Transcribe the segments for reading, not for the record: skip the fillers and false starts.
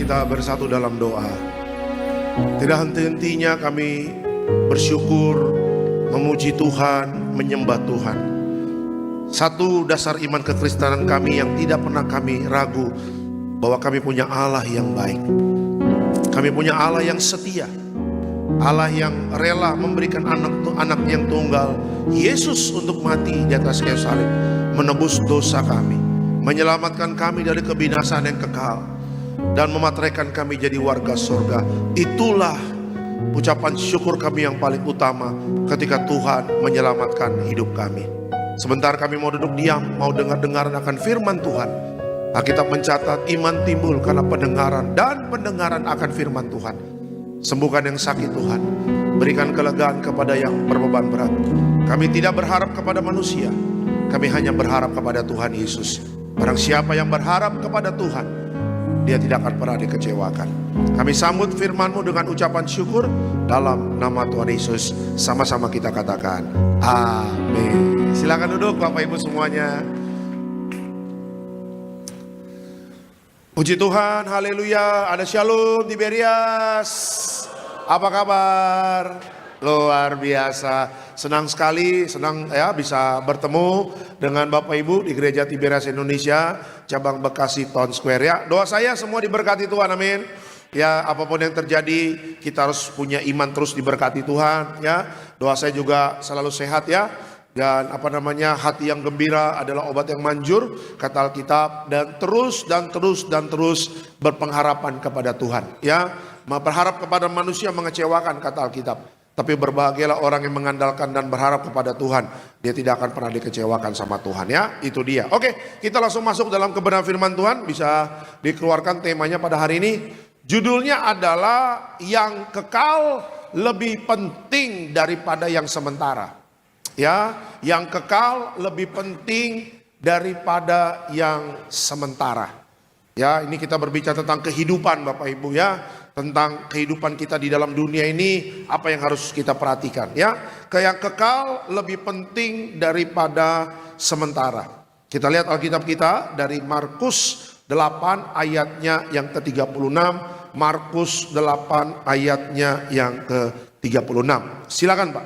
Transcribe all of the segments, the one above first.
kita bersatu dalam doa. Tidak henti-hentinya kami bersyukur, memuji Tuhan, menyembah Tuhan. Satu dasar iman kekristenan kami yang tidak pernah kami ragu, bahwa kami punya Allah yang baik. Kami punya Allah yang setia, Allah yang rela memberikan anak yang tunggal, Yesus, untuk mati di atas kayu salib, menebus dosa kami, menyelamatkan kami dari kebinasaan yang kekal, dan memateraikan kami jadi warga surga. Itulah ucapan syukur kami yang paling utama ketika Tuhan menyelamatkan hidup kami. Sebentar kami mau duduk diam, mau dengar-dengaran akan firman Tuhan. Alkitab mencatat iman timbul karena pendengaran, dan pendengaran akan firman Tuhan. Sembuhkan yang sakit Tuhan, berikan kelegaan kepada yang berbeban berat. Kami tidak berharap kepada manusia, kami hanya berharap kepada Tuhan Yesus. Barang siapa yang berharap kepada Tuhan, dia tidak akan pernah dikecewakan. Kami sambut firman-Mu dengan ucapan syukur dalam nama Tuhan Yesus. Sama-sama kita katakan amin. Silakan duduk Bapak Ibu semuanya. Puji Tuhan, haleluya. Ada Shalom Tiberias. Apa kabar? Luar biasa. Senang sekali, senang ya bisa bertemu dengan Bapak Ibu di Gereja Tiberias Indonesia, cabang Bekasi Town Square ya. Doa saya semua diberkati Tuhan, amin. Ya, apapun yang terjadi, kita harus punya iman terus diberkati Tuhan ya. Doa saya juga selalu sehat ya. Dan hati yang gembira adalah obat yang manjur, kata Alkitab. Dan terus berpengharapan kepada Tuhan ya. Berharap kepada manusia mengecewakan, kata Alkitab. Tapi berbahagialah orang yang mengandalkan dan berharap kepada Tuhan. Dia tidak akan pernah dikecewakan sama Tuhan ya. Itu dia. Oke, kita langsung masuk dalam kebenaran firman Tuhan. Bisa dikeluarkan temanya pada hari ini. Judulnya adalah yang kekal lebih penting daripada yang sementara. Ya, yang kekal lebih penting daripada yang sementara. Ya, ini kita berbicara tentang kehidupan Bapak Ibu ya. Tentang kehidupan kita di dalam dunia ini, apa yang harus kita perhatikan ya. Yang kekal lebih penting daripada sementara. Kita lihat Alkitab kita dari Markus 8 ayatnya yang ke-36. Markus 8 ayatnya yang ke-36. Silakan Pak.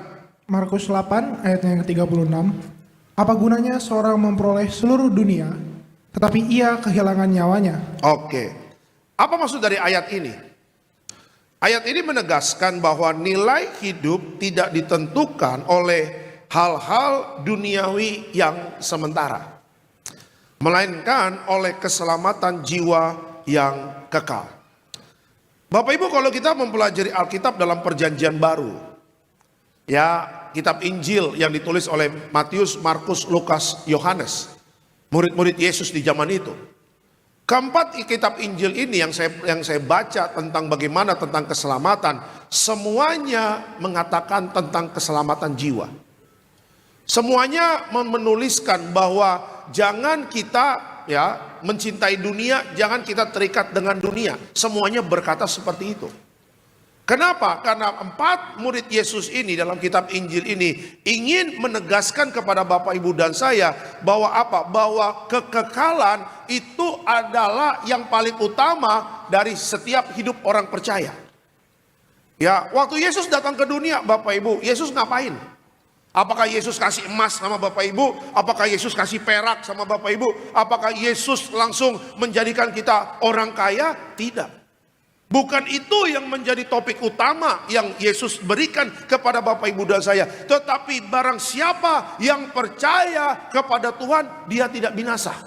Markus 8 ayatnya yang ke-36. Apa gunanya seorang memperoleh seluruh dunia, tetapi ia kehilangan nyawanya? Oke. Apa maksud dari ayat ini? Ayat ini menegaskan bahwa nilai hidup tidak ditentukan oleh hal-hal duniawi yang sementara, melainkan oleh keselamatan jiwa yang kekal. Bapak Ibu, kalau kita mempelajari Alkitab dalam perjanjian baru, ya, kitab Injil yang ditulis oleh Matius, Markus, Lukas, Yohanes, murid-murid Yesus di zaman itu. Keempat kitab Injil ini yang saya baca tentang bagaimana tentang keselamatan, semuanya mengatakan tentang keselamatan jiwa. Semuanya menuliskan bahwa jangan kita ya mencintai dunia, jangan kita terikat dengan dunia. Semuanya berkata seperti itu. Kenapa? Karena 4 murid Yesus ini dalam kitab Injil ini ingin menegaskan kepada Bapak Ibu dan saya bahwa apa? Bahwa kekekalan itu adalah yang paling utama dari setiap hidup orang percaya. Ya, waktu Yesus datang ke dunia, Bapak Ibu, Yesus ngapain? Apakah Yesus kasih emas sama Bapak Ibu? Apakah Yesus kasih perak sama Bapak Ibu? Apakah Yesus langsung menjadikan kita orang kaya? Tidak. Bukan itu yang menjadi topik utama yang Yesus berikan kepada Bapak Ibu dan saya. Tetapi barang siapa yang percaya kepada Tuhan, dia tidak binasa.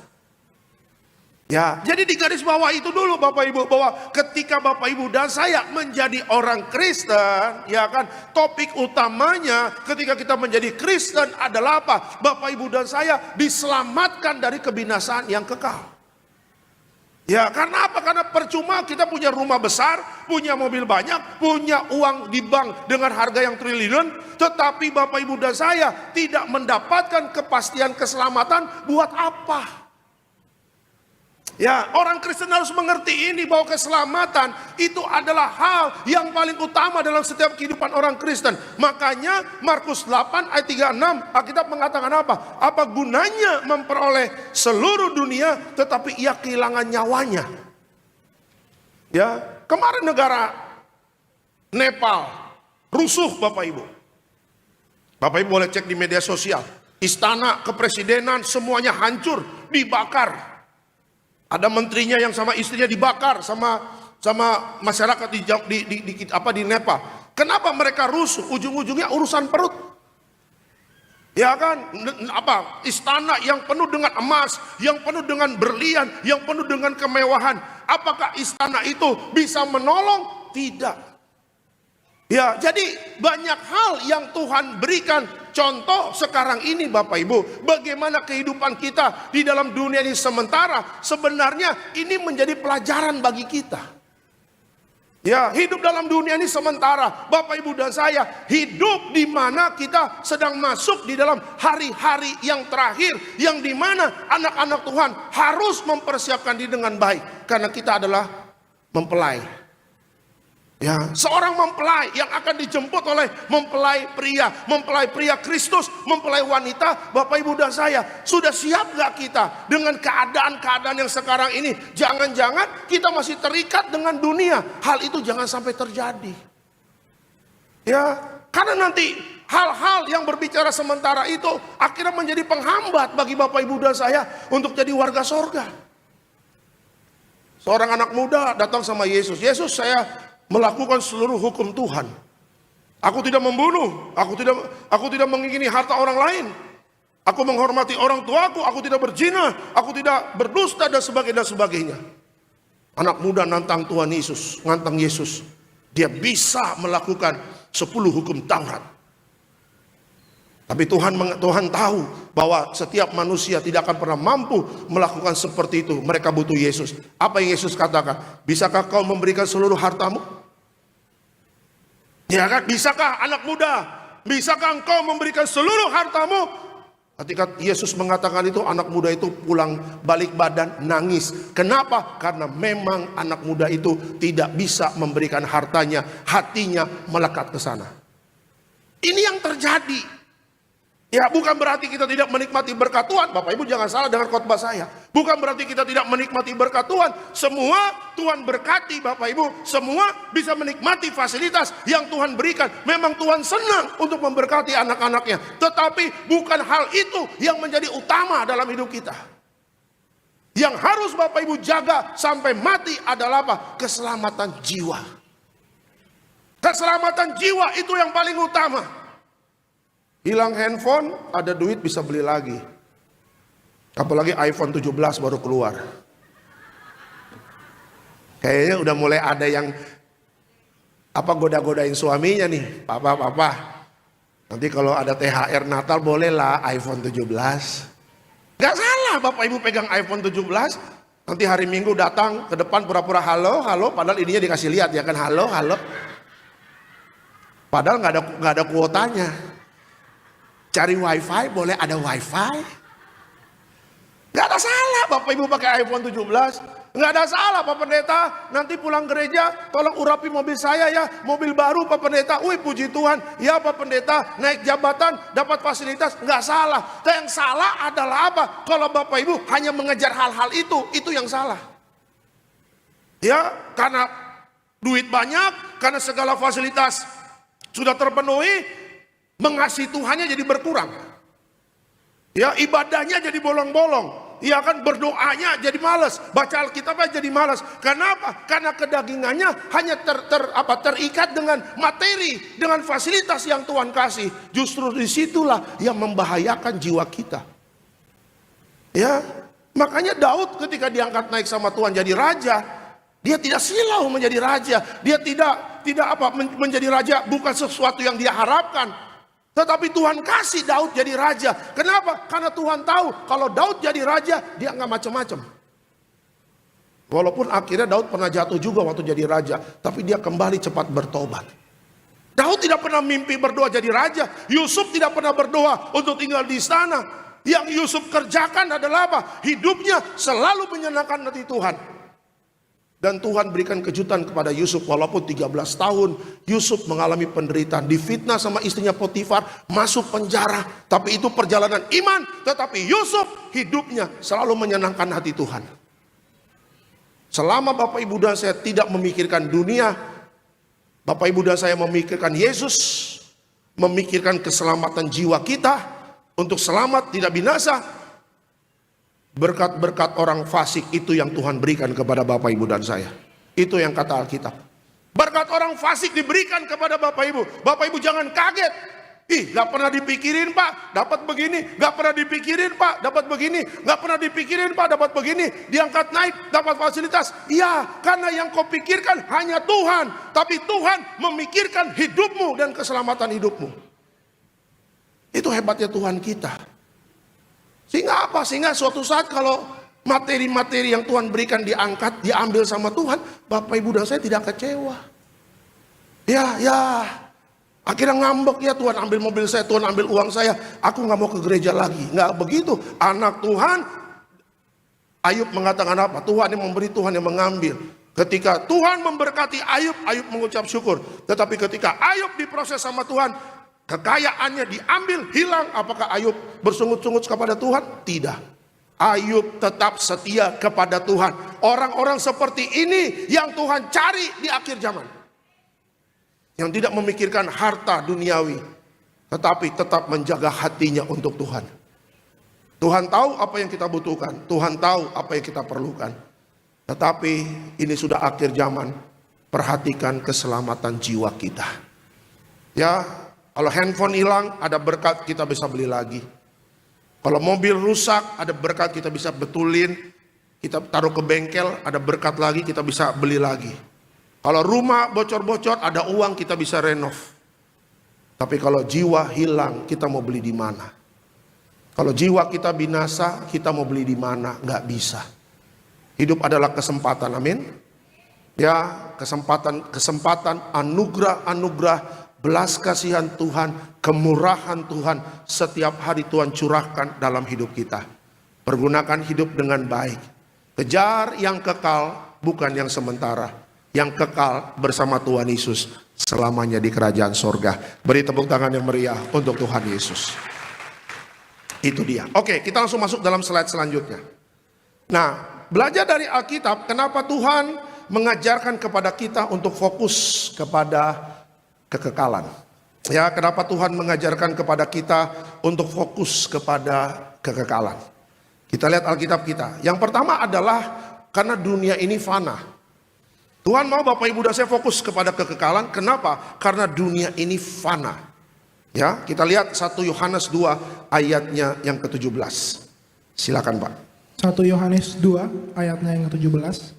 Ya, jadi di garis bawah itu dulu Bapak Ibu, bahwa ketika Bapak Ibu dan saya menjadi orang Kristen, ya kan, topik utamanya ketika kita menjadi Kristen adalah apa? Bapak Ibu dan saya diselamatkan dari kebinasaan yang kekal. Ya, karena apa? Karena percuma kita punya rumah besar, punya mobil banyak, punya uang di bank dengan harga yang triliun, tetapi Bapak Ibu dan saya tidak mendapatkan kepastian keselamatan. Buat apa? Ya, orang Kristen harus mengerti ini, bahwa keselamatan itu adalah hal yang paling utama dalam setiap kehidupan orang Kristen. Makanya Markus 8 ayat 36 Alkitab mengatakan apa? Apa gunanya memperoleh seluruh dunia tetapi ia kehilangan nyawanya? Ya, kemarin negara Nepal rusuh Bapak Ibu. Bapak Ibu boleh cek di media sosial. Istana kepresidenan semuanya hancur, dibakar. Ada menterinya yang sama istrinya dibakar sama masyarakat di Nepal. Kenapa mereka rusuh? Ujung-ujungnya urusan perut. Ya kan, istana yang penuh dengan emas, yang penuh dengan berlian, yang penuh dengan kemewahan. Apakah istana itu bisa menolong? Tidak. Ya, jadi banyak hal yang Tuhan berikan. Contoh sekarang ini Bapak Ibu, bagaimana kehidupan kita di dalam dunia ini sementara, sebenarnya ini menjadi pelajaran bagi kita. Ya, hidup dalam dunia ini sementara. Bapak Ibu dan saya hidup di mana kita sedang masuk di dalam hari-hari yang terakhir, yang di mana anak-anak Tuhan harus mempersiapkan diri dengan baik, karena kita adalah mempelai. Ya, seorang mempelai yang akan dijemput oleh mempelai pria Kristus, mempelai wanita. Bapak Ibu dan saya, sudah siap gak kita dengan keadaan-keadaan yang sekarang ini? Jangan-jangan kita masih terikat dengan dunia. Hal itu jangan sampai terjadi. Ya, karena nanti hal-hal yang berbicara sementara itu akhirnya menjadi penghambat bagi Bapak Ibu dan saya untuk jadi warga sorga. Seorang anak muda datang sama Yesus. Yesus, saya melakukan seluruh hukum Tuhan. Aku tidak membunuh, aku tidak mengingini harta orang lain. Aku menghormati orang tuaku, aku tidak berzina, aku tidak berdusta dan sebagainya. Anak muda nantang Tuhan Yesus, nantang Yesus. Dia bisa melakukan 10 hukum Taurat. Tapi Tuhan tahu bahwa setiap manusia tidak akan pernah mampu melakukan seperti itu. Mereka butuh Yesus. Apa yang Yesus katakan? Bisakah kau memberikan seluruh hartamu? Ya kan? Bisakah anak muda? Bisakah engkau memberikan seluruh hartamu? Ketika Yesus mengatakan itu, anak muda itu pulang balik badan nangis. Kenapa? Karena memang anak muda itu tidak bisa memberikan hartanya, hatinya melekat ke sana. Ini yang terjadi. Ya, bukan berarti kita tidak menikmati berkat Tuhan. Bapak Ibu jangan salah dengan khotbah saya. Bukan berarti kita tidak menikmati berkat Tuhan. Semua Tuhan berkati Bapak Ibu. Semua bisa menikmati fasilitas yang Tuhan berikan. Memang Tuhan senang untuk memberkati anak-anaknya. Tetapi bukan hal itu yang menjadi utama dalam hidup kita. Yang harus Bapak Ibu jaga sampai mati adalah apa? Keselamatan jiwa. Keselamatan jiwa itu yang paling utama. Hilang handphone, ada duit bisa beli lagi. Apalagi iPhone 17 baru keluar. Kayaknya udah mulai ada yang goda-godain suaminya nih. Papa, nanti kalau ada THR Natal bolehlah iPhone 17. Gak salah Bapak Ibu pegang iPhone 17. Nanti hari Minggu datang ke depan pura-pura halo, padahal ininya dikasih lihat ya kan, halo. Padahal nggak ada kuotanya. Cari wifi, boleh ada wifi. Gak ada salah Bapak Ibu pakai iPhone 17. Gak ada salah Pak Pendeta. Nanti pulang gereja, tolong urapi mobil saya ya. Mobil baru Pak Pendeta. Wih puji Tuhan. Ya Pak Pendeta, naik jabatan, dapat fasilitas. Gak salah. Yang salah adalah apa? Kalau Bapak Ibu hanya mengejar hal-hal itu yang salah. Ya, karena duit banyak, karena segala fasilitas sudah terpenuhi, mengasihi Tuhannya jadi berkurang. Ya, ibadahnya jadi bolong-bolong. Ya kan, berdoanya jadi malas, baca Alkitabnya jadi malas. Kenapa? Karena kedagingannya hanya terikat dengan materi, dengan fasilitas yang Tuhan kasih. Justru disitulah yang membahayakan jiwa kita. Ya, makanya Daud ketika diangkat naik sama Tuhan jadi raja, dia tidak silau menjadi raja. Dia tidak menjadi raja bukan sesuatu yang dia harapkan. Tetapi Tuhan kasih Daud jadi raja. Kenapa? Karena Tuhan tahu kalau Daud jadi raja, dia nggak macam-macam. Walaupun akhirnya Daud pernah jatuh juga waktu jadi raja, tapi dia kembali cepat bertobat. Daud tidak pernah mimpi berdoa jadi raja. Yusuf tidak pernah berdoa untuk tinggal di istana. Yang Yusuf kerjakan adalah apa? Hidupnya selalu menyenangkan hati Tuhan. Dan Tuhan berikan kejutan kepada Yusuf. Walaupun 13 tahun Yusuf mengalami penderitaan, difitnah sama istrinya Potifar, masuk penjara. Tapi itu perjalanan iman. Tetapi Yusuf hidupnya selalu menyenangkan hati Tuhan. Selama Bapak Ibu dan saya tidak memikirkan dunia, Bapak Ibu dan saya memikirkan Yesus, memikirkan keselamatan jiwa kita untuk selamat tidak binasa, berkat-berkat orang fasik itu yang Tuhan berikan kepada Bapak Ibu dan saya. Itu yang kata Alkitab. Berkat orang fasik diberikan kepada Bapak Ibu. Bapak Ibu jangan kaget. Ih, gak pernah dipikirin Pak, dapat begini. Gak pernah dipikirin Pak, dapat begini. Gak pernah dipikirin Pak, dapat begini. Diangkat naik, dapat fasilitas. Iya, karena yang kau pikirkan hanya Tuhan. Tapi Tuhan memikirkan hidupmu dan keselamatan hidupmu. Itu hebatnya Tuhan kita. Sehingga apa? Sehingga suatu saat kalau materi-materi yang Tuhan berikan diangkat, diambil sama Tuhan, Bapak Ibu dan saya tidak kecewa. Ya, akhirnya ngambek, ya Tuhan ambil mobil saya, Tuhan ambil uang saya, aku gak mau ke gereja lagi. Gak begitu, anak Tuhan. Ayub mengatakan apa? Tuhan yang memberi, Tuhan yang mengambil. Ketika Tuhan memberkati Ayub, Ayub mengucap syukur. Tetapi ketika Ayub diproses sama Tuhan, kekayaannya diambil, hilang. Apakah Ayub bersungut-sungut kepada Tuhan? Tidak. Ayub tetap setia kepada Tuhan. Orang-orang seperti ini yang Tuhan cari di akhir zaman. Yang tidak memikirkan harta duniawi, tetapi tetap menjaga hatinya untuk Tuhan. Tuhan tahu apa yang kita butuhkan, Tuhan tahu apa yang kita perlukan. Tetapi ini sudah akhir zaman. Perhatikan keselamatan jiwa kita. Ya, kalau handphone hilang, ada berkat kita bisa beli lagi. Kalau mobil rusak, ada berkat kita bisa betulin. Kita taruh ke bengkel, ada berkat lagi kita bisa beli lagi. Kalau rumah bocor-bocor, ada uang kita bisa renov. Tapi kalau jiwa hilang, kita mau beli di mana? Kalau jiwa kita binasa, kita mau beli di mana? Nggak bisa. Hidup adalah kesempatan, amin. Ya, kesempatan, anugerah, belas kasihan Tuhan, kemurahan Tuhan, setiap hari Tuhan curahkan dalam hidup kita. Pergunakan hidup dengan baik. Kejar yang kekal, bukan yang sementara. Yang kekal bersama Tuhan Yesus selamanya di kerajaan sorga. Beri tepuk tangan yang meriah untuk Tuhan Yesus. Itu dia. Oke, kita langsung masuk dalam slide selanjutnya. Nah, belajar dari Alkitab, kenapa Tuhan mengajarkan kepada kita untuk fokus kepada kekekalan. Ya, kenapa Tuhan mengajarkan kepada kita untuk fokus kepada kekekalan. Kita lihat Alkitab kita. Yang pertama adalah karena dunia ini fana. Tuhan mau Bapak Ibu dan saya fokus kepada kekekalan. Kenapa? Karena dunia ini fana. Ya, kita lihat 1 Yohanes 2 ayatnya yang ke-17. Silakan Pak. 1 Yohanes 2 ayatnya yang ke-17.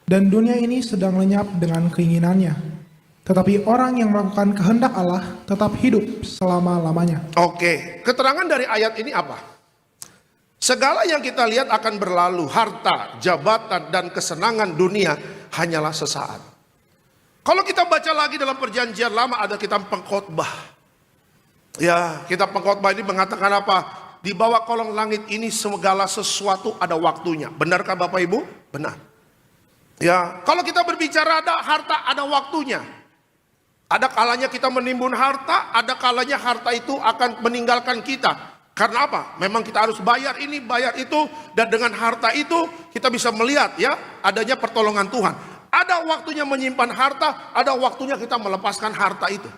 Dan dunia ini sedang lenyap dengan keinginannya. Tetapi orang yang melakukan kehendak Allah tetap hidup selama-lamanya. Oke, keterangan dari ayat ini apa? Segala yang kita lihat akan berlalu, harta, jabatan, dan kesenangan dunia hanyalah sesaat. Kalau kita baca lagi dalam perjanjian lama ada kitab pengkhotbah. Ya, kitab pengkhotbah ini mengatakan apa? Di bawah kolong langit ini segala sesuatu ada waktunya. Benarkah Bapak Ibu? Benar. Ya, kalau kita berbicara ada harta, ada waktunya. Ada kalanya kita menimbun harta, ada kalanya harta itu akan meninggalkan kita. Karena apa? Memang kita harus bayar ini, bayar itu. Dan dengan harta itu kita bisa melihat ya adanya pertolongan Tuhan. Ada waktunya menyimpan harta, ada waktunya kita melepaskan harta itu.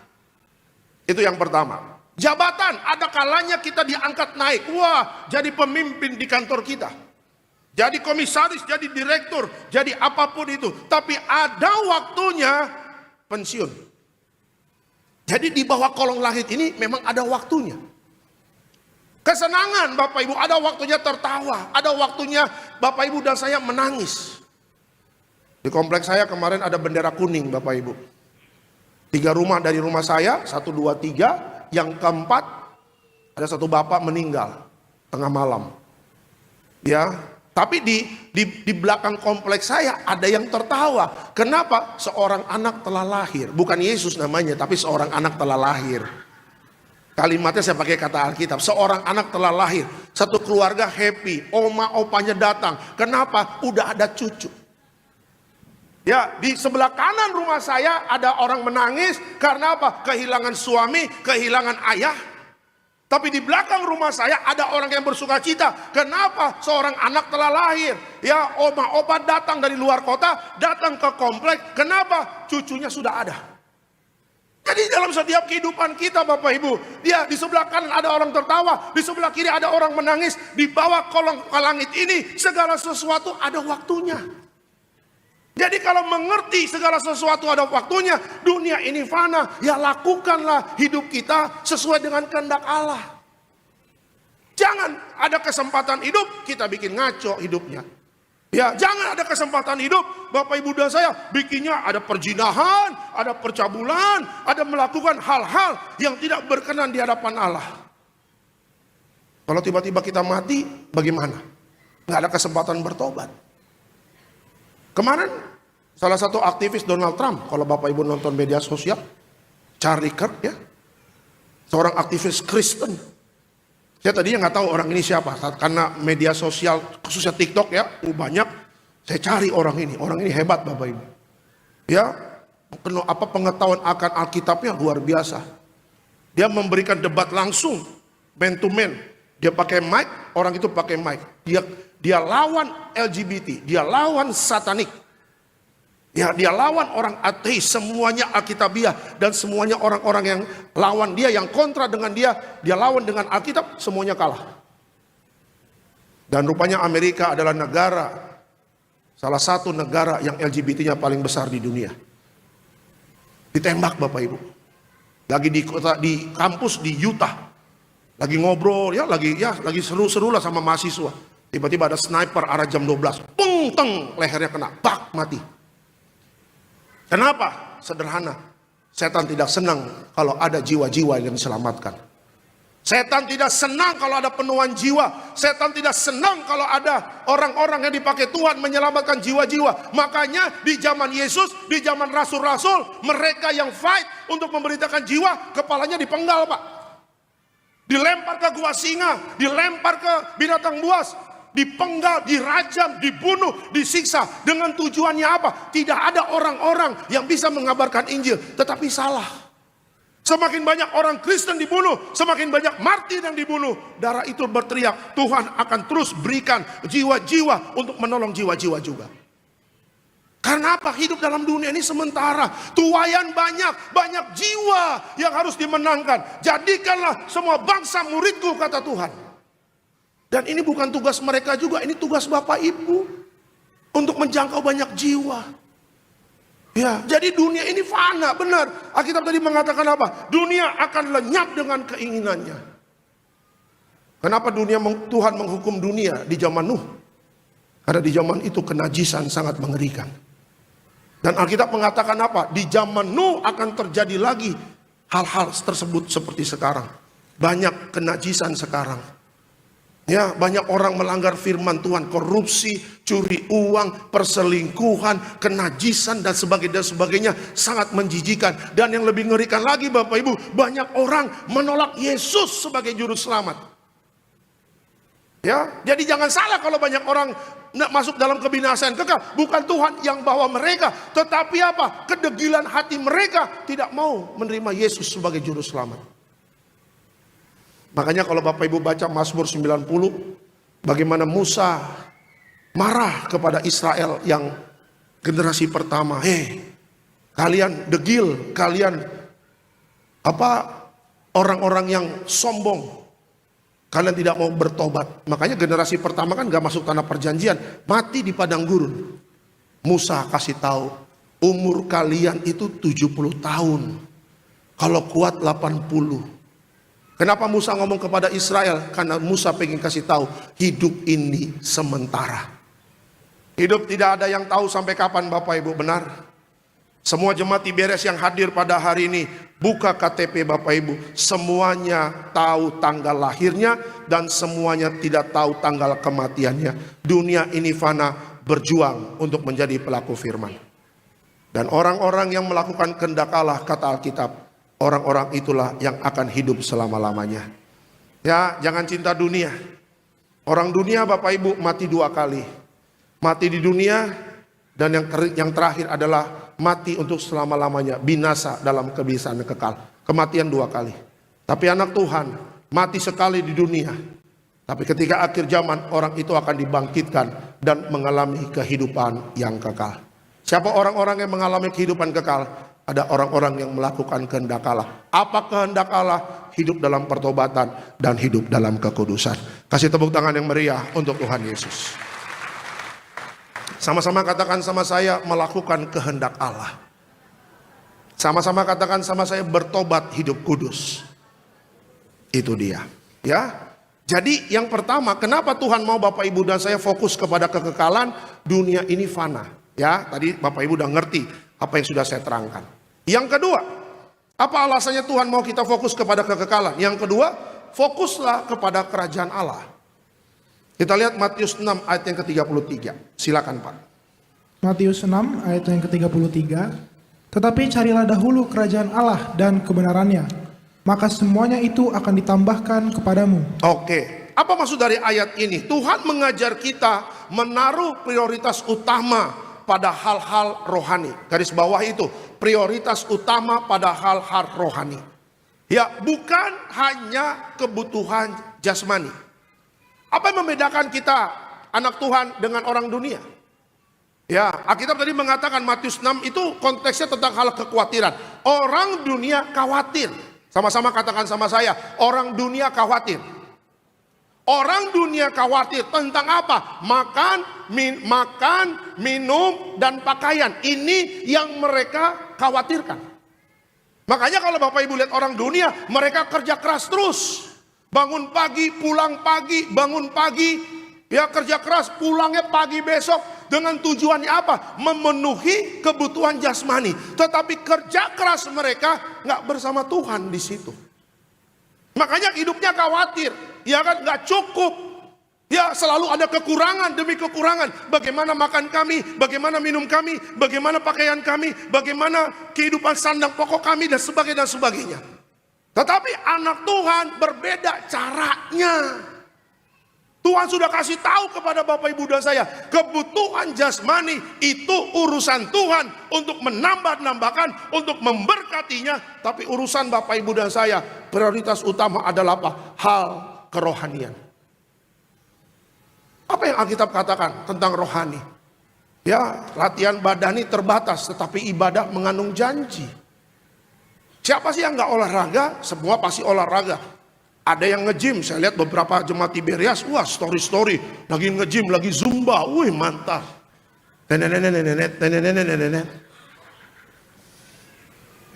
Itu yang pertama. Jabatan, ada kalanya kita diangkat naik. Wah, jadi pemimpin di kantor kita. Jadi komisaris, jadi direktur, jadi apapun itu. Tapi ada waktunya pensiun. Jadi di bawah kolong langit ini memang ada waktunya. Kesenangan Bapak Ibu, ada waktunya tertawa, ada waktunya Bapak Ibu dan saya menangis. Di kompleks saya kemarin ada bendera kuning Bapak Ibu. 3 rumah dari rumah saya, 1, 2, 3. Yang keempat, ada satu bapak meninggal tengah malam. Ya, tapi di belakang kompleks saya ada yang tertawa. Kenapa? Seorang anak telah lahir. Bukan Yesus namanya, tapi seorang anak telah lahir. Kalimatnya saya pakai kata Alkitab. Seorang anak telah lahir. Satu keluarga happy. Oma opanya datang. Kenapa? Udah ada cucu. Ya, di sebelah kanan rumah saya ada orang menangis. Karena apa? Kehilangan suami, kehilangan ayah. Tapi di belakang rumah saya ada orang yang bersuka cita. Kenapa? Seorang anak telah lahir. Ya, oma opa datang dari luar kota, datang ke komplek. Kenapa? Cucunya sudah ada. Jadi dalam setiap kehidupan kita Bapak Ibu, dia di sebelah kanan ada orang tertawa, di sebelah kiri ada orang menangis, di bawah kolong langit ini segala sesuatu ada waktunya. Jadi kalau mengerti segala sesuatu ada waktunya, dunia ini fana, ya lakukanlah hidup kita sesuai dengan kehendak Allah. Jangan ada kesempatan hidup kita bikin ngaco hidupnya. Ya, jangan ada kesempatan hidup Bapak Ibu dan saya bikinnya ada perzinahan, ada percabulan, ada melakukan hal-hal yang tidak berkenan di hadapan Allah. Kalau tiba-tiba kita mati, bagaimana? Nggak ada kesempatan bertobat. Kemarin salah satu aktivis Donald Trump, kalau Bapak Ibu nonton media sosial, Charlie Kirk ya, seorang aktivis Kristen. Saya tadinya nggak tahu orang ini siapa, karena media sosial khususnya TikTok ya, banyak. Saya cari orang ini hebat Bapak Ibu. Ya, pengetahuan akan Alkitabnya luar biasa. Dia memberikan debat langsung, man to man. Dia pakai mic, orang itu pakai mic. Dia lawan LGBT, dia lawan satanik. Ya, dia lawan orang ateis, semuanya Alkitabiah. Dan semuanya orang-orang yang lawan dia, yang kontra dengan dia lawan dengan Alkitab, semuanya kalah. Dan rupanya Amerika adalah salah satu negara yang LGBT-nya paling besar di dunia. Ditembak Bapak Ibu. Lagi di kampus di Utah. Lagi ngobrol, lagi seru-seru lah sama mahasiswa. Tiba-tiba ada sniper arah jam 12. Pung, teng, lehernya kena. Bak, mati. Kenapa? Sederhana. Setan tidak senang kalau ada jiwa-jiwa yang diselamatkan. Setan tidak senang kalau ada penuhan jiwa. Setan tidak senang kalau ada orang-orang yang dipakai Tuhan menyelamatkan jiwa-jiwa. Makanya di zaman Yesus, di zaman rasul-rasul, mereka yang fight untuk memberitakan jiwa, kepalanya dipenggal Pak. Dilempar ke gua singa, dilempar ke binatang buas, dipenggal, dirajam, dibunuh, disiksa. Dengan tujuannya apa? Tidak ada orang-orang yang bisa mengabarkan Injil, tetapi salah. Semakin banyak orang Kristen dibunuh, semakin banyak martir yang dibunuh. Darah itu berteriak, Tuhan akan terus berikan jiwa-jiwa untuk menolong jiwa-jiwa juga. Karena apa? Hidup dalam dunia ini sementara. Tuayan banyak jiwa yang harus dimenangkan. Jadikanlah semua bangsa muridku, kata Tuhan. Dan ini bukan tugas mereka juga, ini tugas Bapak Ibu untuk menjangkau banyak jiwa. Ya, jadi dunia ini fana, benar. Alkitab tadi mengatakan apa? Dunia akan lenyap dengan keinginannya. Kenapa Tuhan menghukum dunia di zaman Nuh? Karena di zaman itu kenajisan sangat mengerikan. Dan Alkitab mengatakan apa? Di zaman Nuh akan terjadi lagi hal-hal tersebut seperti sekarang. Banyak kenajisan sekarang. Ya, banyak orang melanggar firman Tuhan, korupsi, curi uang, perselingkuhan, kenajisan dan sebagainya sangat menjijikan. Dan yang lebih mengerikan lagi Bapak Ibu, banyak orang menolak Yesus sebagai juru selamat. Ya, jadi jangan salah kalau banyak orang masuk dalam kebinasaan kekal. Bukan Tuhan yang bawa mereka, tetapi apa? Kedegilan hati mereka tidak mau menerima Yesus sebagai juru selamat. Makanya kalau Bapak Ibu baca Mazmur 90, bagaimana Musa marah kepada Israel yang generasi pertama. Kalian degil, kalian orang-orang yang sombong, kalian tidak mau bertobat. Makanya generasi pertama kan gak masuk tanah perjanjian, mati di padang gurun. Musa kasih tahu, umur kalian itu 70 tahun, kalau kuat 80. Kenapa Musa ngomong kepada Israel? Karena Musa pengen kasih tahu, hidup ini sementara. Hidup tidak ada yang tahu sampai kapan Bapak Ibu, benar? Semua jemaat Tiberias yang hadir pada hari ini, buka KTP Bapak Ibu. Semuanya tahu tanggal lahirnya dan semuanya tidak tahu tanggal kematiannya. Dunia ini fana, berjuang untuk menjadi pelaku firman. Dan orang-orang yang melakukan kehendak Allah, kata Alkitab, orang-orang itulah yang akan hidup selama-lamanya. Ya, jangan cinta dunia. Orang dunia Bapak Ibu mati 2 kali. Mati di dunia, dan yang terakhir adalah mati untuk selama-lamanya. Binasa dalam kebinasaan kekal. Kematian 2 kali. Tapi anak Tuhan mati sekali di dunia. Tapi ketika akhir zaman, orang itu akan dibangkitkan dan mengalami kehidupan yang kekal. Siapa orang-orang yang mengalami kehidupan kekal? Ada orang-orang yang melakukan kehendak Allah. Apa kehendak Allah? Hidup dalam pertobatan dan hidup dalam kekudusan. Kasih tepuk tangan yang meriah untuk Tuhan Yesus. Sama-sama katakan sama saya, melakukan kehendak Allah. Sama-sama katakan sama saya, bertobat hidup kudus. Itu dia. Ya. Jadi yang pertama, kenapa Tuhan mau Bapak Ibu dan saya fokus kepada kekekalan? Dunia ini fana. Ya, tadi Bapak Ibu udah ngerti apa yang sudah saya terangkan. Yang kedua, apa alasannya Tuhan mau kita fokus kepada kekekalan? Yang kedua, fokuslah kepada kerajaan Allah. Kita lihat Matius 6 ayat yang ke-33. Silakan Pak. Matius 6 ayat yang ke-33. Tetapi carilah dahulu kerajaan Allah dan kebenarannya, maka semuanya itu akan ditambahkan kepadamu. Oke, apa maksud dari ayat ini? Tuhan mengajar kita menaruh prioritas utama pada hal-hal rohani. Garis bawah itu, prioritas utama pada hal-hal rohani. Ya, bukan hanya kebutuhan jasmani. Apa yang membedakan kita anak Tuhan dengan orang dunia? Ya, Alkitab tadi mengatakan Matius 6 itu konteksnya tentang hal kekhawatiran. Orang dunia khawatir. Sama-sama katakan sama saya, orang dunia khawatir. Orang dunia khawatir tentang apa? Makan, minum, dan pakaian. Ini yang mereka khawatirkan. Makanya kalau Bapak Ibu lihat orang dunia, mereka kerja keras terus. Bangun pagi, pulang pagi, bangun pagi. Ya, kerja keras, pulangnya pagi besok. Dengan tujuannya apa? Memenuhi kebutuhan jasmani. Tetapi kerja keras mereka nggak bersama Tuhan di situ. Makanya hidupnya khawatir. Ya kan, nggak cukup. Ya, selalu ada kekurangan demi kekurangan. Bagaimana makan kami, bagaimana minum kami, bagaimana pakaian kami, bagaimana kehidupan sandang pokok kami, dan sebagainya. Tetapi anak Tuhan berbeda caranya. Tuhan sudah kasih tahu kepada Bapak Ibu dan saya, kebutuhan jasmani itu urusan Tuhan untuk menambah-nambahkan, untuk memberkatinya. Tapi urusan Bapak Ibu dan saya, prioritas utama adalah apa? Hal kerohanian. Apa yang Alkitab katakan tentang rohani? Ya, latihan badani terbatas, tetapi ibadah mengandung janji. Siapa sih yang nggak olahraga? Semua pasti olahraga. Ada yang nge-gym, saya lihat beberapa jemaat Tiberias, wah story, lagi nge-gym, lagi zumba, wih mantap.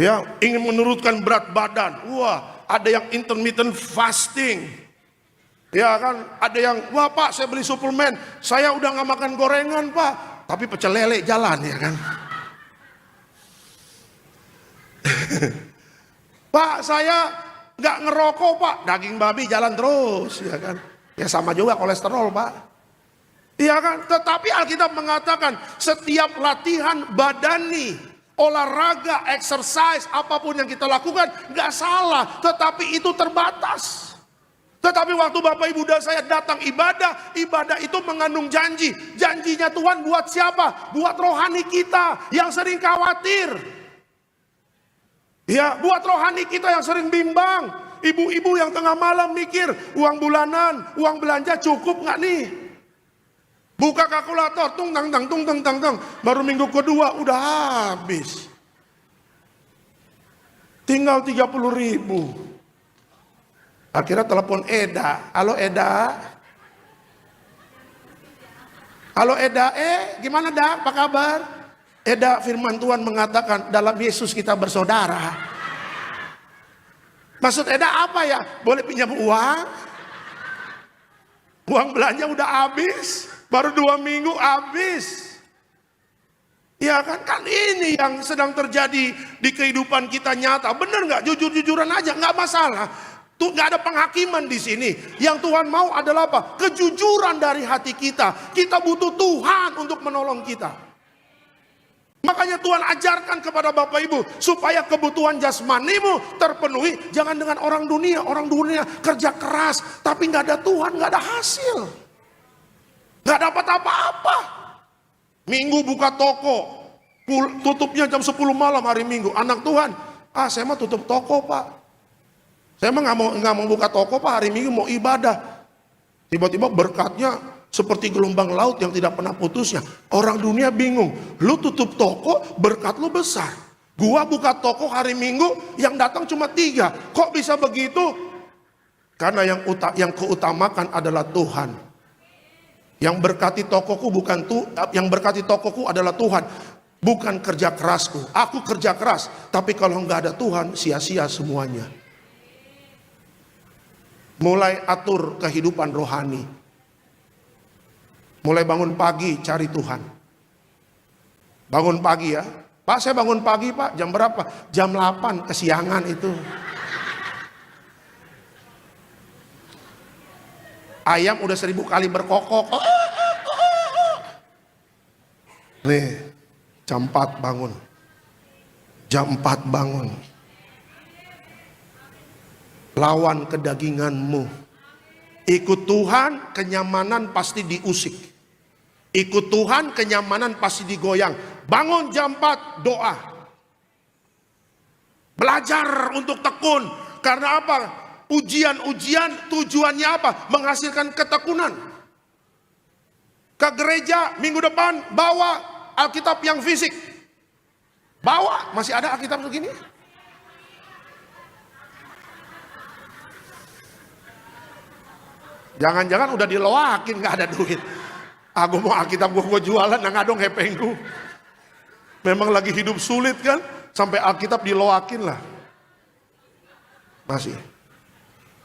Ya, ingin menurunkan berat badan, wah ada yang intermittent fasting. Ya kan, ada yang, wah Pak saya beli suplemen, saya udah gak makan gorengan Pak, tapi pecel lele jalan ya kan. Pak saya nggak ngerokok Pak, daging babi jalan terus ya kan. Ya sama juga kolesterol Pak. Iya kan, tetapi Alkitab mengatakan setiap latihan badani, olahraga, exercise, apapun yang kita lakukan nggak salah, tetapi itu terbatas. Tetapi waktu Bapak Ibu dan saya datang ibadah, ibadah itu mengandung janji. Janjinya Tuhan buat siapa? Buat rohani kita yang sering khawatir. Ya, buat rohani kita yang sering bimbang. Ibu-ibu yang tengah malam mikir, uang bulanan, uang belanja cukup nggak nih? Buka kalkulator, tung tang. Baru minggu kedua udah habis. Tinggal 30.000. Akhirnya telepon Eda. Halo Eda. Halo Eda, gimana dah? Apa kabar? Eda, firman Tuhan mengatakan dalam Yesus kita bersaudara. Maksud Eda apa ya? Boleh pinjam uang? Uang belanja udah habis. Baru 2 minggu habis. Ya kan ini yang sedang terjadi di kehidupan kita nyata. Bener nggak? Jujur-jujuran aja, nggak masalah. Tuh nggak ada penghakiman di sini. Yang Tuhan mau adalah apa? Kejujuran dari hati kita. Kita butuh Tuhan untuk menolong kita. Makanya Tuhan ajarkan kepada Bapak Ibu supaya kebutuhan jasmanimu terpenuhi. Jangan dengan orang dunia. Orang dunia kerja keras tapi nggak ada Tuhan, nggak ada hasil, nggak dapat apa-apa. Minggu buka toko, tutupnya jam 10 malam hari Minggu. Anak Tuhan, saya mah tutup toko Pak. Saya emang nggak mau buka toko Pak, hari Minggu mau ibadah. Tiba-tiba berkatnya seperti gelombang laut yang tidak pernah putusnya. Orang dunia bingung, lu tutup toko berkat lu besar. Gua buka toko hari Minggu yang datang cuma 3. Kok bisa begitu? Karena yang keutamakan adalah Tuhan. Yang berkati tokoku yang berkati tokoku adalah Tuhan, bukan kerja kerasku. Aku kerja keras, tapi kalau nggak ada Tuhan sia-sia semuanya. Mulai atur kehidupan rohani. Mulai bangun pagi cari Tuhan. Bangun pagi ya. Pak, saya bangun pagi Pak, jam berapa? Jam 8, kesiangan itu. Ayam udah 1000 kali berkokok. Nih, jam 4 bangun. Jam 4 bangun. Lawan kedaginganmu. Ikut Tuhan, kenyamanan pasti diusik. Ikut Tuhan, kenyamanan pasti digoyang. Bangun jam 4, doa. Belajar untuk tekun. Karena apa? Ujian-ujian tujuannya apa? Menghasilkan ketekunan. Ke gereja minggu depan bawa Alkitab yang fisik. Bawa, masih ada Alkitab begini? Jangan-jangan udah diloakin gak ada duit. Aku mau Alkitab gue jualan, nggak dong hepengku. Memang lagi hidup sulit kan, sampai Alkitab diloakin lah. Masih.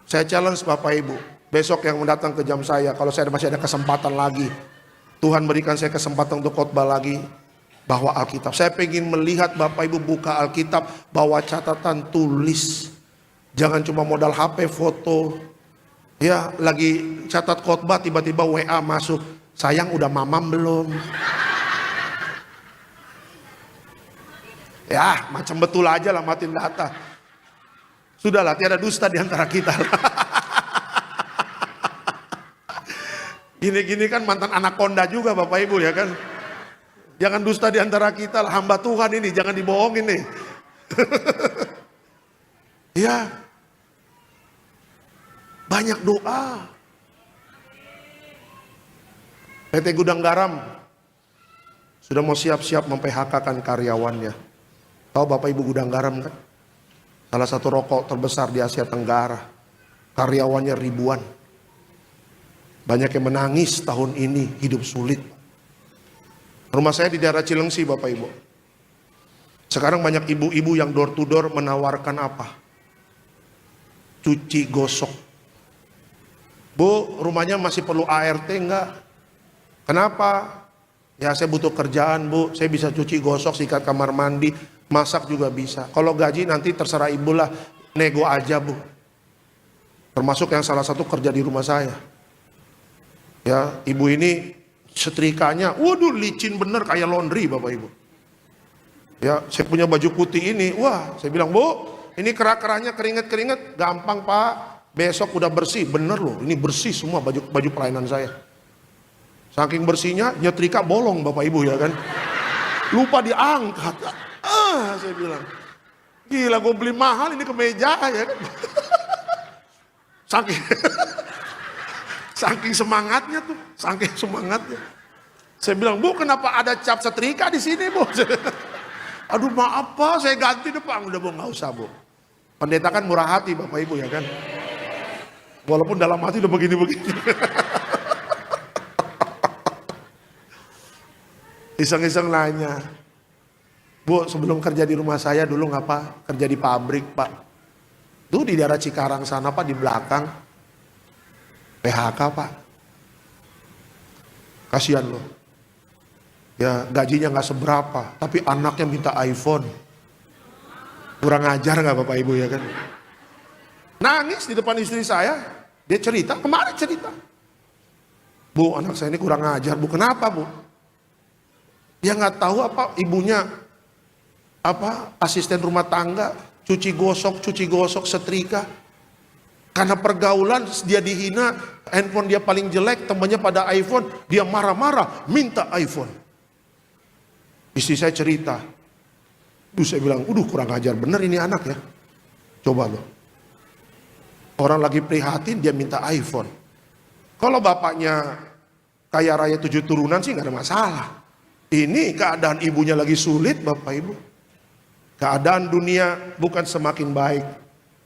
Saya challenge Bapak Ibu, besok yang mendatang ke jam saya, kalau saya masih ada kesempatan lagi, Tuhan berikan saya kesempatan untuk khotbah lagi, bawa Alkitab. Saya pengen melihat Bapak Ibu buka Alkitab, bawa catatan, tulis. Jangan cuma modal HP, foto. Ya, lagi catat khotbah tiba-tiba WA masuk. Sayang udah mamam belum? Ya, macam betul aja lah matiin data. Sudahlah, tiada dusta di antara kita. Gini-gini kan mantan anakonda juga Bapak Ibu ya kan. Jangan dusta di antara kita lah, hamba Tuhan ini, jangan dibohongin nih. Ya. Banyak doa. PT Gudang Garam sudah mau siap-siap mem-PHK-kan karyawannya. Tahu Bapak Ibu Gudang Garam kan? Salah satu rokok terbesar di Asia Tenggara. Karyawannya ribuan. Banyak yang menangis tahun ini, hidup sulit. Rumah saya di daerah Cilengsi Bapak Ibu. Sekarang banyak ibu-ibu yang door to door menawarkan apa? Cuci gosok. Bu, rumahnya masih perlu ART enggak? Kenapa? Ya saya butuh kerjaan Bu, saya bisa cuci gosok, sikat kamar mandi, masak juga bisa. Kalau gaji nanti terserah ibu lah, nego aja Bu. Termasuk yang salah satu kerja di rumah saya. Ya, ibu ini setrikanya, waduh licin bener kayak laundry Bapak Ibu. Ya, saya punya baju putih ini, wah saya bilang Bu, ini kerak-keraknya keringet-keringet, gampang Pak. Besok udah bersih, bener loh, ini bersih semua baju pelayanan saya. Saking bersihnya, nyetrika bolong Bapak Ibu ya kan. Lupa diangkat. Saya bilang, gila gue beli mahal ini kemeja ya kan. Saking semangatnya tuh, saking semangatnya. Saya bilang, Bu kenapa ada cap setrika di sini Bu? Aduh maaf Pak, saya ganti depan. Udah Bu nggak usah Bu. Pendeta kan murah hati Bapak Ibu ya kan. Walaupun dalam hati udah begini-begini. Iseng-iseng nanya, Bu sebelum kerja di rumah saya dulu ngapa? Kerja di pabrik Pak. Tuh di daerah Cikarang sana Pak, di belakang. PHK Pak. Kasihan loh. Ya gajinya gak seberapa, tapi anaknya minta iPhone. Kurang ajar gak Bapak Ibu ya kan? Nangis di depan istri saya. Dia cerita, kemarin cerita. Bu, anak saya ini kurang ajar. Bu, kenapa Bu? Dia nggak tahu apa ibunya apa asisten rumah tangga, cuci gosok, setrika. Karena pergaulan dia dihina, handphone dia paling jelek, temannya pada iPhone, dia marah-marah, minta iPhone. Istri saya cerita. Saya bilang, kurang ajar bener ini anak ya. Coba loh. Orang lagi prihatin dia minta iPhone. Kalau bapaknya kaya raya 7 turunan sih nggak ada masalah. Ini keadaan ibunya lagi sulit Bapak Ibu. Keadaan dunia bukan semakin baik,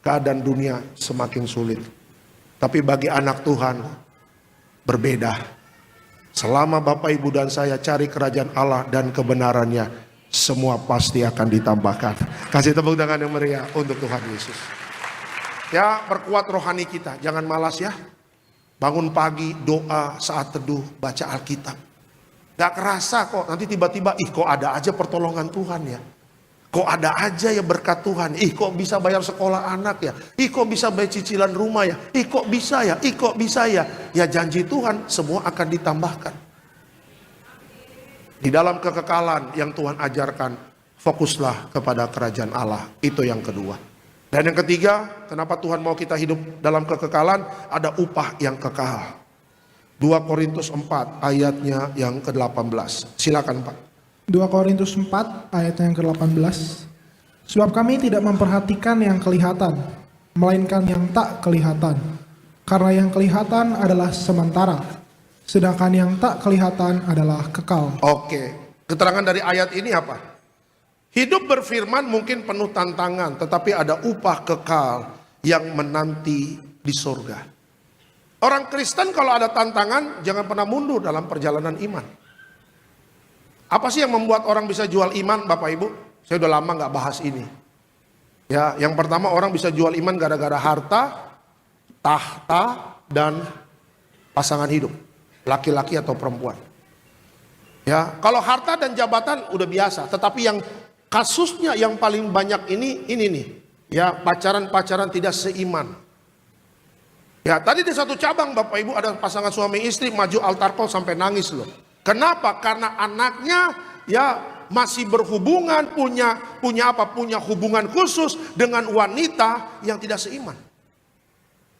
keadaan dunia semakin sulit. Tapi bagi anak Tuhan berbeda. Selama Bapak Ibu dan saya cari kerajaan Allah dan kebenarannya, semua pasti akan ditambahkan. Kasih tepuk tangan yang meriah untuk Tuhan Yesus. Ya, perkuat rohani kita, jangan malas ya. Bangun pagi, doa, saat teduh, baca Alkitab. Gak kerasa kok, nanti tiba-tiba, kok ada aja pertolongan Tuhan ya. Kok ada aja ya berkat Tuhan. Kok bisa bayar sekolah anak ya. Kok bisa bayar cicilan rumah ya. Kok bisa ya. Kok bisa ya. Ya janji Tuhan semua akan ditambahkan. Di dalam kekekalan yang Tuhan ajarkan, fokuslah kepada kerajaan Allah. Itu yang kedua. Dan yang ketiga, kenapa Tuhan mau kita hidup dalam kekekalan? Ada upah yang kekal. 2 Korintus 4 ayatnya yang ke-18. Silakan Pak. 2 Korintus 4 ayatnya yang ke-18. Sebab kami tidak memperhatikan yang kelihatan, melainkan yang tak kelihatan. Karena yang kelihatan adalah sementara, sedangkan yang tak kelihatan adalah kekal. Oke, keterangan dari ayat ini apa? Hidup berfirman mungkin penuh tantangan, tetapi ada upah kekal yang menanti di surga. Orang Kristen kalau ada tantangan, jangan pernah mundur dalam perjalanan iman. Apa sih yang membuat orang bisa jual iman, Bapak Ibu? Saya udah lama nggak bahas ini. Ya, yang pertama orang bisa jual iman gara-gara harta, tahta, dan pasangan hidup, laki-laki atau perempuan. Ya, kalau harta dan jabatan udah biasa, tetapi yang kasusnya yang paling banyak ini nih, ya pacaran-pacaran tidak seiman. Ya tadi di satu cabang Bapak Ibu ada pasangan suami istri maju altar call sampai nangis loh. Kenapa? Karena anaknya ya masih berhubungan punya hubungan khusus dengan wanita yang tidak seiman.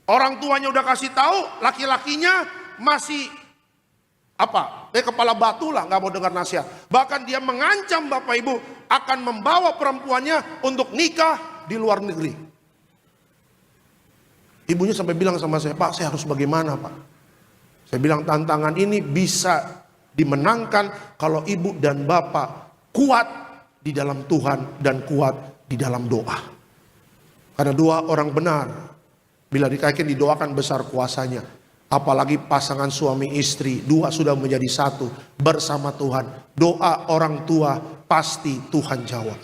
Orang tuanya udah kasih tahu, laki-lakinya masih kepala batu lah, nggak mau dengar nasihat. Bahkan dia mengancam Bapak Ibu akan membawa perempuannya untuk nikah di luar negeri. Ibunya sampai bilang sama saya, Pak, saya harus bagaimana Pak? Saya bilang tantangan ini bisa dimenangkan kalau ibu dan bapak kuat di dalam Tuhan dan kuat di dalam doa. Karena dua orang benar, bila dikaitkan didoakan besar kuasanya. Apalagi pasangan suami istri, dua sudah menjadi satu bersama Tuhan. Doa orang tua pasti Tuhan jawab.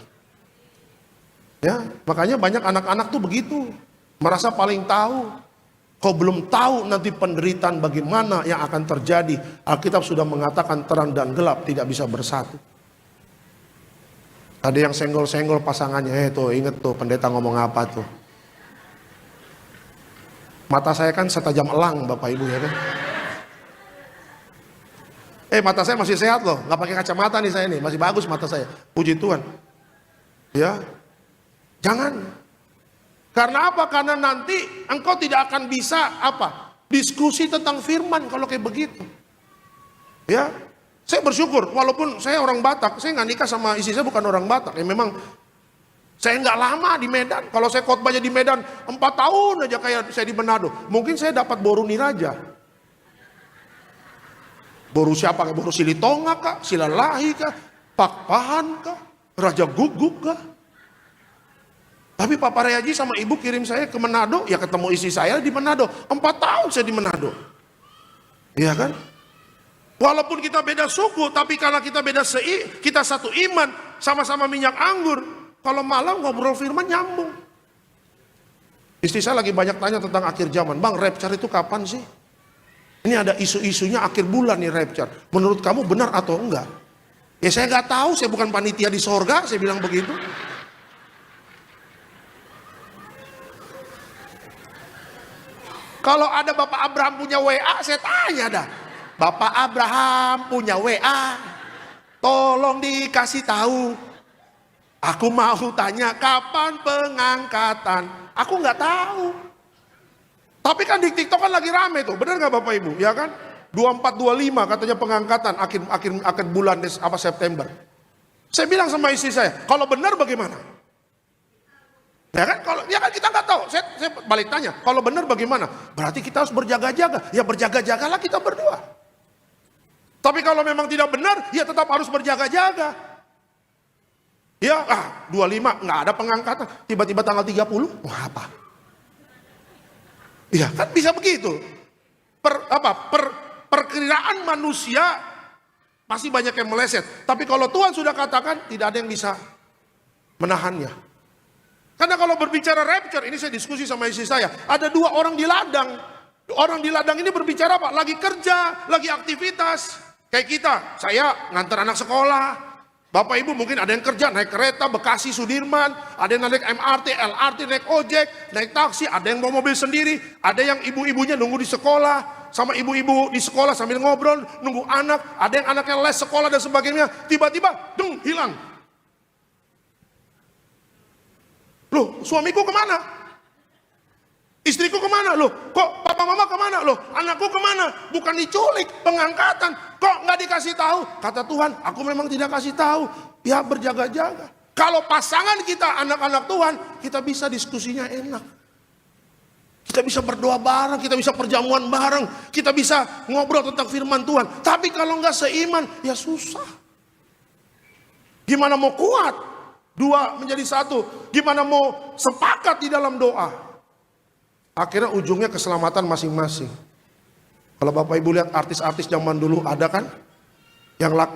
Ya, makanya banyak anak-anak tuh begitu, merasa paling tahu. Kau belum tahu nanti penderitaan bagaimana yang akan terjadi. Alkitab sudah mengatakan terang dan gelap tidak bisa bersatu. Ada yang senggol-senggol pasangannya, tuh inget tuh pendeta ngomong apa tuh. Mata saya kan setajam elang Bapak Ibu ya kan. Mata saya masih sehat loh, nggak pakai kacamata nih saya nih, masih bagus mata saya. Puji Tuhan. Ya, jangan. Karena apa? Karena nanti engkau tidak akan bisa diskusi tentang firman kalau kayak begitu. Ya, saya bersyukur walaupun saya orang Batak, saya nggak nikah sama istri saya bukan orang Batak. Ya memang saya nggak lama di Medan. Kalau saya khotbahnya di Medan 4 tahun aja kayak saya di Manado. Mungkin saya dapat boru niraja. Boru siapa? Boru Silitonga kah? Silalahi kah? Pakpahan kah? Raja Guguk kah? Tapi Papa Reaji sama ibu kirim saya ke Manado. Ya ketemu istri saya di Manado. 4 tahun saya di Manado. Iya kan? Walaupun kita beda suku, tapi karena kita beda kita satu iman, sama-sama minyak anggur. Kalau malam ngobrol firman nyambung. Istri saya lagi banyak tanya tentang akhir zaman. Bang, rapture itu kapan sih? Ini ada isu-isunya akhir bulan nih rapture. Menurut kamu benar atau enggak? Ya saya nggak tahu, saya bukan panitia di sorga, saya bilang begitu. Kalau ada Bapak Abraham punya WA, saya tanya dah. Bapak Abraham punya WA, tolong dikasih tahu. Aku mau tanya kapan pengangkatan. Aku nggak tahu. Tapi kan di TikTok kan lagi rame tuh, benar nggak Bapak Ibu? Ya kan? 24-25 katanya pengangkatan akhir bulan September. Saya bilang sama istri saya, kalau benar bagaimana? Ya kan, kalau ya kan kita nggak tahu. Saya balik tanya, kalau benar bagaimana? Berarti kita harus berjaga-jaga. Ya berjaga-jagalah kita berdua. Tapi kalau memang tidak benar, ya tetap harus berjaga-jaga. Ya, 25 nggak ada pengangkatan, tiba-tiba tanggal 30, wah apa? Ya kan bisa begitu. Perkiraan manusia pasti banyak yang meleset. Tapi kalau Tuhan sudah katakan, tidak ada yang bisa menahannya. Karena kalau berbicara rapture, ini saya diskusi sama istri saya, ada 2 orang di ladang. Orang di ladang ini berbicara apa? Lagi kerja, lagi aktivitas. Kayak kita, saya ngantar anak sekolah. Bapak ibu mungkin ada yang kerja, naik kereta, Bekasi, Sudirman. Ada yang naik MRT, LRT, naik ojek, naik taksi. Ada yang bawa mobil sendiri. Ada yang ibu-ibunya nunggu di sekolah. Sama ibu-ibu di sekolah sambil ngobrol, nunggu anak. Ada yang anaknya les sekolah dan sebagainya. Tiba-tiba, hilang. Loh, suamiku kemana? Istriku kemana? Loh, kok papa mama kemana? Loh, anakku kemana? Bukan diculik, pengangkatan. Kok nggak dikasih tahu? Kata Tuhan, aku memang tidak kasih tahu. Ya berjaga-jaga. Kalau pasangan kita anak-anak Tuhan, kita bisa diskusinya enak. Kita bisa berdoa bareng, kita bisa perjamuan bareng, kita bisa ngobrol tentang firman Tuhan. Tapi kalau nggak seiman, ya susah. Gimana mau kuat? 2 menjadi 1. Gimana mau sepakat di dalam doa? Akhirnya ujungnya keselamatan masing-masing. Kalau Bapak Ibu lihat artis-artis zaman dulu ada kan? Yang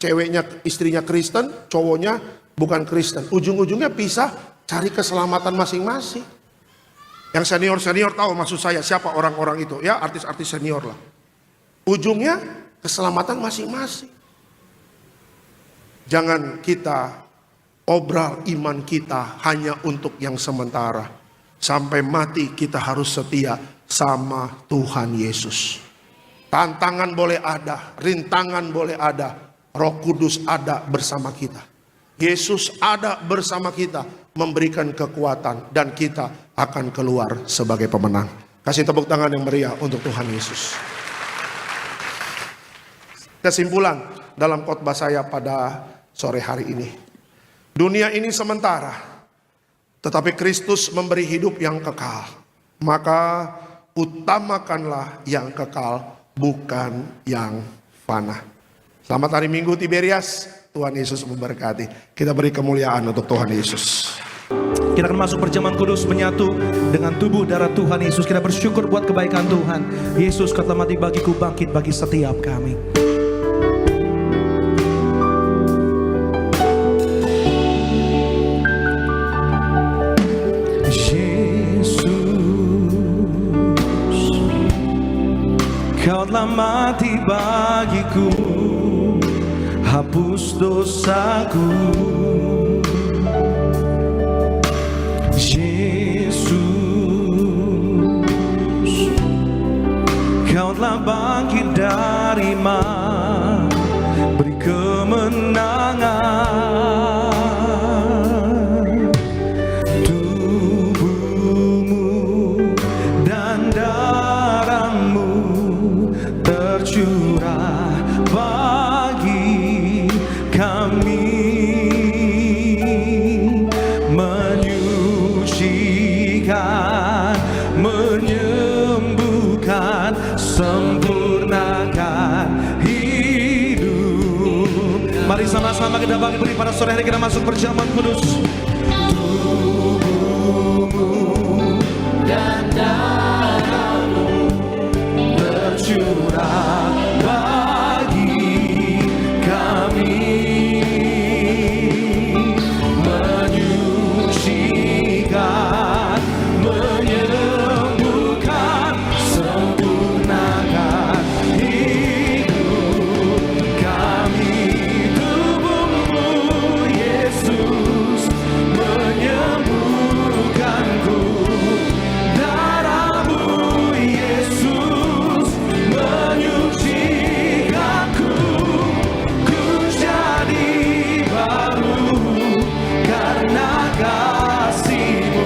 ceweknya istrinya Kristen, cowoknya bukan Kristen. Ujung-ujungnya pisah, cari keselamatan masing-masing. Yang senior-senior tahu maksud saya siapa orang-orang itu. Ya artis-artis senior lah. Ujungnya keselamatan masing-masing. Jangan kita obral iman kita hanya untuk yang sementara. Sampai mati kita harus setia sama Tuhan Yesus. Tantangan boleh ada, rintangan boleh ada, Roh Kudus ada bersama kita. Yesus ada bersama kita, memberikan kekuatan, dan kita akan keluar sebagai pemenang. Kasih tepuk tangan yang meriah untuk Tuhan Yesus. Kesimpulan dalam khotbah saya pada sore hari ini. Dunia ini sementara, tetapi Kristus memberi hidup yang kekal. Maka utamakanlah yang kekal, bukan yang fana. Selamat hari Minggu Tiberias. Tuhan Yesus memberkati. Kita beri kemuliaan untuk Tuhan Yesus. Kita akan masuk perjamuan kudus, menyatu dengan tubuh darah Tuhan Yesus. Kita bersyukur buat kebaikan Tuhan. Yesus, Kau telah mati bagiku, bangkit bagi setiap kami. Kau telah mati bagiku, hapus dosaku. Yesus, Kau telah bangkit dari mati, beri kemenangan. Tubuhmu dan darahmu tercurah bagi kami, menyucikan, menyembuhkan, sempurnakan hidup. Mari sama-sama kita bagi pada sore hari, kita masuk perjamuan kudus. Tubuhmu dan darahmu tercurah bagi kami, menyucikan, menyembuhkan, sempurnakan hidup kami. Tubuhmu Yesus menyembuhkanku, darahmu Yesus menyucikanku. Ku jadi baru karena kasih-Mu.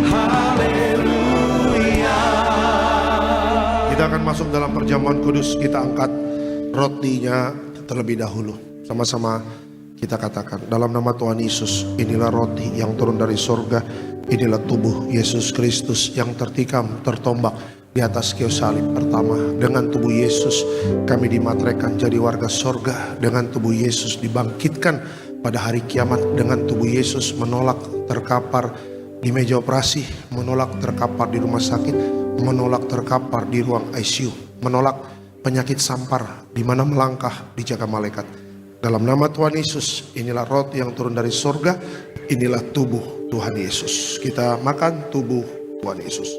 Haleluya. Kita akan masuk dalam perjamuan kudus. Kita angkat rotinya terlebih dahulu. Sama-sama kita katakan dalam nama Tuhan Yesus, inilah roti yang turun dari sorga, inilah tubuh Yesus Kristus yang tertikam, tertombak di atas kayu salib pertama. Dengan tubuh Yesus kami dimateraikan jadi warga sorga. Dengan tubuh Yesus dibangkitkan pada hari kiamat. Dengan tubuh Yesus menolak terkapar di meja operasi, menolak terkapar di rumah sakit, menolak terkapar di ruang ICU, menolak penyakit sampar di mana melangkah dijaga malaikat. Dalam nama Tuhan Yesus, inilah roti yang turun dari sorga, inilah tubuh Tuhan Yesus. Kita makan tubuh Tuhan Yesus.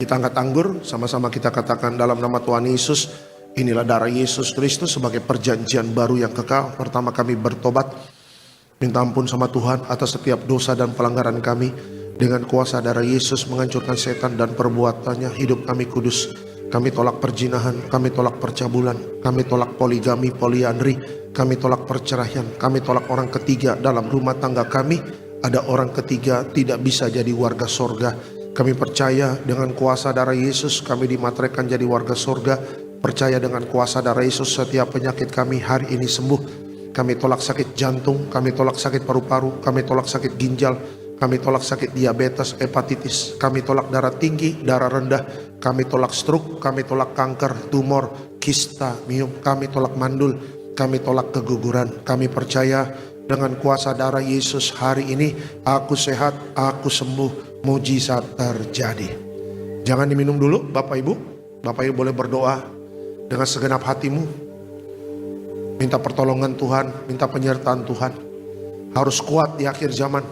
Kita angkat anggur, sama-sama kita katakan dalam nama Tuhan Yesus, inilah darah Yesus Kristus sebagai perjanjian baru yang kekal. Pertama kami bertobat, minta ampun sama Tuhan atas setiap dosa dan pelanggaran kami. Dengan kuasa darah Yesus menghancurkan setan dan perbuatannya, hidup kami kudus. Kami tolak perzinahan, kami tolak percabulan, kami tolak poligami, poliandri, kami tolak perceraian, kami tolak orang ketiga dalam rumah tangga kami. Ada orang ketiga tidak bisa jadi warga sorga. Kami percaya dengan kuasa darah Yesus kami dimateraikan jadi warga sorga. Percaya dengan kuasa darah Yesus setiap penyakit kami hari ini sembuh. Kami tolak sakit jantung, kami tolak sakit paru-paru, kami tolak sakit ginjal, kami tolak sakit diabetes, hepatitis, kami tolak darah tinggi, darah rendah, kami tolak stroke, kami tolak kanker, tumor, kista, miom, kami tolak mandul, kami tolak keguguran. Kami percaya dengan kuasa darah Yesus hari ini aku sehat, aku sembuh, mujizat terjadi. Jangan diminum dulu Bapak Ibu. Bapak Ibu boleh berdoa dengan segenap hatimu. Minta pertolongan Tuhan, minta penyertaan Tuhan. Harus kuat di akhir zaman.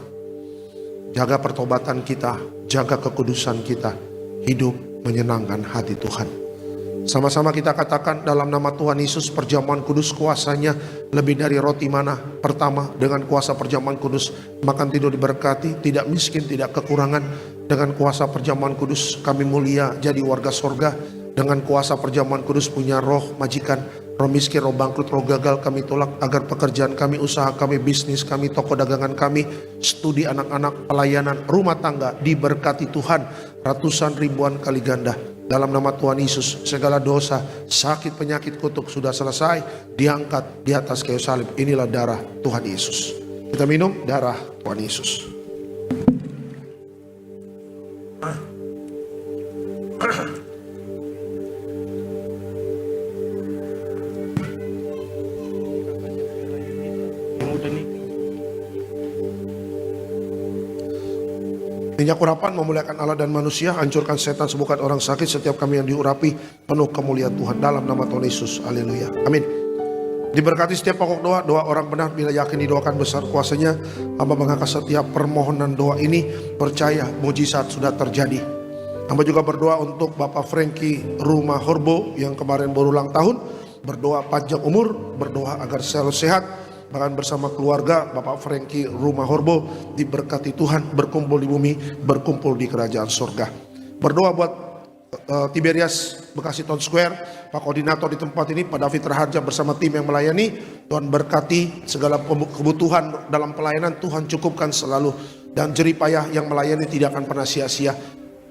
Jaga pertobatan kita, jaga kekudusan kita. Hidup menyenangkan hati Tuhan. Sama-sama kita katakan dalam nama Tuhan Yesus, perjamuan kudus kuasanya lebih dari roti mana. Pertama, dengan kuasa perjamuan kudus makan tidur diberkati, tidak miskin, tidak kekurangan. Dengan kuasa perjamuan kudus kami mulia jadi warga sorga. Dengan kuasa perjamuan kudus punya roh majikan, roh miskin, roh bangkrut, roh gagal kami tolak. Agar pekerjaan kami, usaha kami, bisnis kami, toko dagangan kami, studi anak-anak, pelayanan, rumah tangga diberkati Tuhan ratusan ribuan kali ganda. Dalam nama Tuhan Yesus, segala dosa, sakit, penyakit, kutuk sudah selesai, diangkat di atas kayu salib. Inilah darah Tuhan Yesus. Kita minum darah Tuhan Yesus. Minyak urapan memuliakan Allah dan manusia, hancurkan setan, sembuhkan orang sakit. Setiap kami yang diurapi penuh kemuliaan Tuhan dalam nama Tuhan Yesus. Haleluya. Amin. Diberkati setiap pokok doa, doa orang benar bila yakin didoakan besar kuasanya. Hamba mengangkat setiap permohonan doa ini, percaya mujizat sudah terjadi. Hamba juga berdoa untuk Bapak Frankie Rumah Horbo yang kemarin baru ulang tahun. Berdoa panjang umur, berdoa agar selalu sehat. Bahkan bersama keluarga Bapak Frankie Rumah Horbo diberkati Tuhan, berkumpul di bumi, berkumpul di kerajaan surga. Berdoa buat Tiberias Bekasi Town Square, Pak Koordinator di tempat ini, Pak David Raharja bersama tim yang melayani. Tuhan berkati segala kebutuhan dalam pelayanan, Tuhan cukupkan selalu. Dan jeripayah yang melayani tidak akan pernah sia-sia.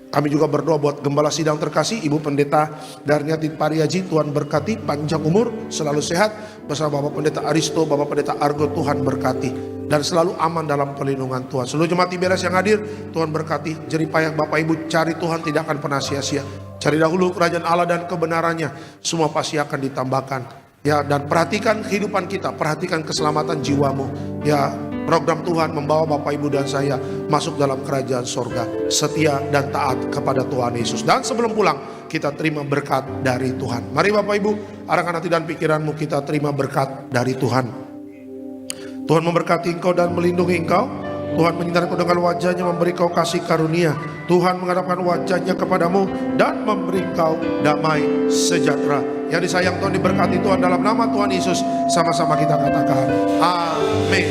Kami juga berdoa buat Gembala Sidang terkasih Ibu Pendeta Darniatin Pariaji, Tuhan berkati, panjang umur, selalu sehat. Bersama Bapak Pendeta Aristo, Bapak Pendeta Argo, Tuhan berkati. Dan selalu aman dalam perlindungan Tuhan. Seluruh jemaat Tiberias yang hadir, Tuhan berkati. Jeripayah Bapak Ibu cari Tuhan tidak akan pernah sia-sia. Cari dahulu kerajaan Allah dan kebenarannya, semua pasti akan ditambahkan. Ya, dan perhatikan kehidupan kita, perhatikan keselamatan jiwamu. Ya, program Tuhan membawa Bapak Ibu dan saya masuk dalam kerajaan sorga, setia dan taat kepada Tuhan Yesus. Dan sebelum pulang kita terima berkat dari Tuhan. Mari Bapak Ibu, arahkan hati dan pikiranmu, kita terima berkat dari Tuhan. Tuhan memberkati engkau dan melindungi engkau. Tuhan menyinari engkau dengan wajahnya, memberi kau kasih karunia. Tuhan menghadapkan wajahnya kepadamu dan memberi kau damai sejahtera. Yang disayang Tuhan, diberkati Tuhan dalam nama Tuhan Yesus. Sama-sama kita katakan amin.